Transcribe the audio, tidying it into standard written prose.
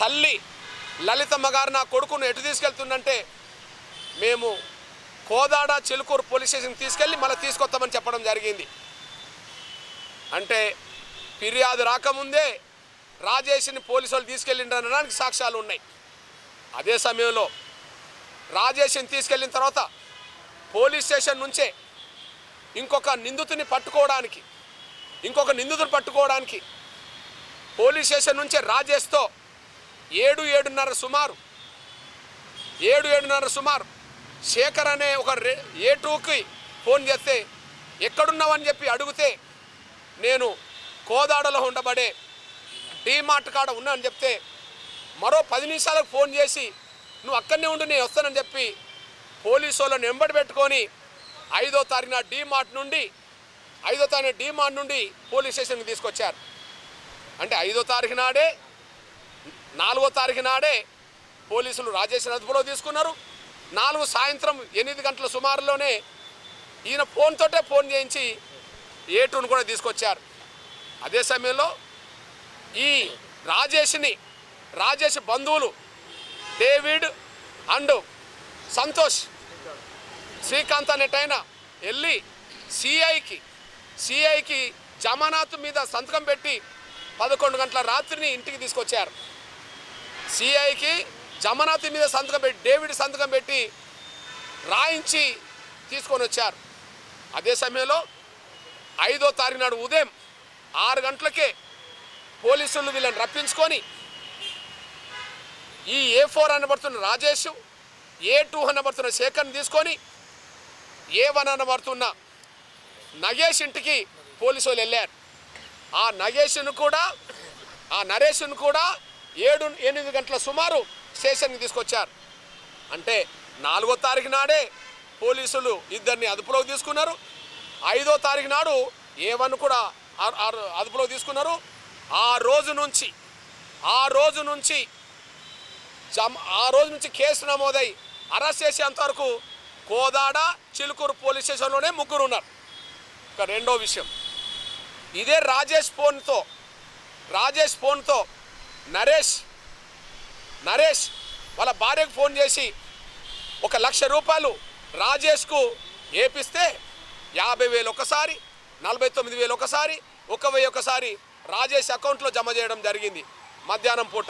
తల్లి లలితమ్మ గారు నా కొడుకును ఎటు తీసుకెళ్తుందంటే మేము కోదాడ చిలుకూరు పోలీస్ స్టేషన్కి తీసుకెళ్ళి మళ్ళీ తీసుకొస్తామని చెప్పడం జరిగింది. అంటే ఫిర్యాదు రాకముందే రాజేష్ని పోలీసు వాళ్ళు తీసుకెళ్ళిండనడానికి సాక్ష్యాలు ఉన్నాయి. అదే సమయంలో రాజేష్ని తీసుకెళ్ళిన తర్వాత పోలీస్ స్టేషన్ నుంచే ఇంకొక నిందితుని పట్టుకోవడానికి పోలీస్ స్టేషన్ నుంచే రాజేష్తో 7:30 సుమారు శేఖర్ అనే ఒక A2కి ఫోన్ చేస్తే ఎక్కడున్నావని చెప్పి అడిగితే నేను కోదాడలో ఉండబడే డీమార్ట్ కాడ ఉన్నా అని చెప్తే మరో 10 నిమిషాలకు ఫోన్ చేసి నువ్వు అక్కడనే ఉండి నేను వస్తానని చెప్పి పోలీసు వాళ్ళని వెంబడి పెట్టుకొని 5వ తారీఖున డీమార్ట్ నుండి పోలీస్ స్టేషన్కి తీసుకొచ్చారు. అంటే 5వ తారీఖు నాడే 4వ తారీఖు నాడే పోలీసులు రాజేష్ని అదుపులో తీసుకున్నారు. 4 సాయంత్రం 8 గంటల సుమారులోనే ఈయన ఫోన్ చేయించి A2ను కూడా తీసుకొచ్చారు. అదే సమయంలో ఈ రాజేష్ బంధువులు డేవిడ్ అండ్ సంతోష్ శ్రీకాంత్ అనేటైన వెళ్ళి సిఐకి జమానత్ మీద సంతకం పెట్టి 11 గంటల రాత్రిని ఇంటికి తీసుకొచ్చారు. సిఐకి జమానత్ మీద సంతకం పెట్టి డేవిడ్ సంతకం పెట్టి రాయించి తీసుకొని వచ్చారు. అదే సమయంలో 5వ తారీఖు నాడు ఉదయం 6 గంటలకే పోలీసులు వీళ్ళని రప్పించుకొని ఈ A4 అనబడుతున్న రాజేష్, A2 అనబడుతున్న శేఖర్ని తీసుకొని A1 అనబడుతున్న నగేష్ ఇంటికి పోలీసు వాళ్ళు వెళ్ళారు. ఆ నరేష్ను కూడా 7-8 గంటల సుమారు స్టేషన్కి తీసుకొచ్చారు. అంటే 4వ తారీఖు నాడే పోలీసులు ఇద్దరిని అదుపులోకి తీసుకున్నారు. 5వ తారీఖు నాడు A1 కూడా అదుపులోకి తీసుకున్నారు. ఆ రోజు నుంచి కేసు నమోదై అరెస్ట్ చేసేంతవరకు కోదాడ చిలుకూరు పోలీస్ స్టేషన్లోనే 3 ఉన్నారు. ఇక రెండో విషయం, ఇదే రాజేష్ ఫోన్తో నరేష్ వాళ్ళ భార్యకు ఫోన్ చేసి 1 లక్ష రూపాయలు రాజేష్కు ఏపిస్తే 50,000 ఒకసారి, 49,000 ఒకసారి, 1,000 ఒకసారి రాజేష్ అకౌంట్లో జమ చేయడం జరిగింది మధ్యాహ్నం పూట.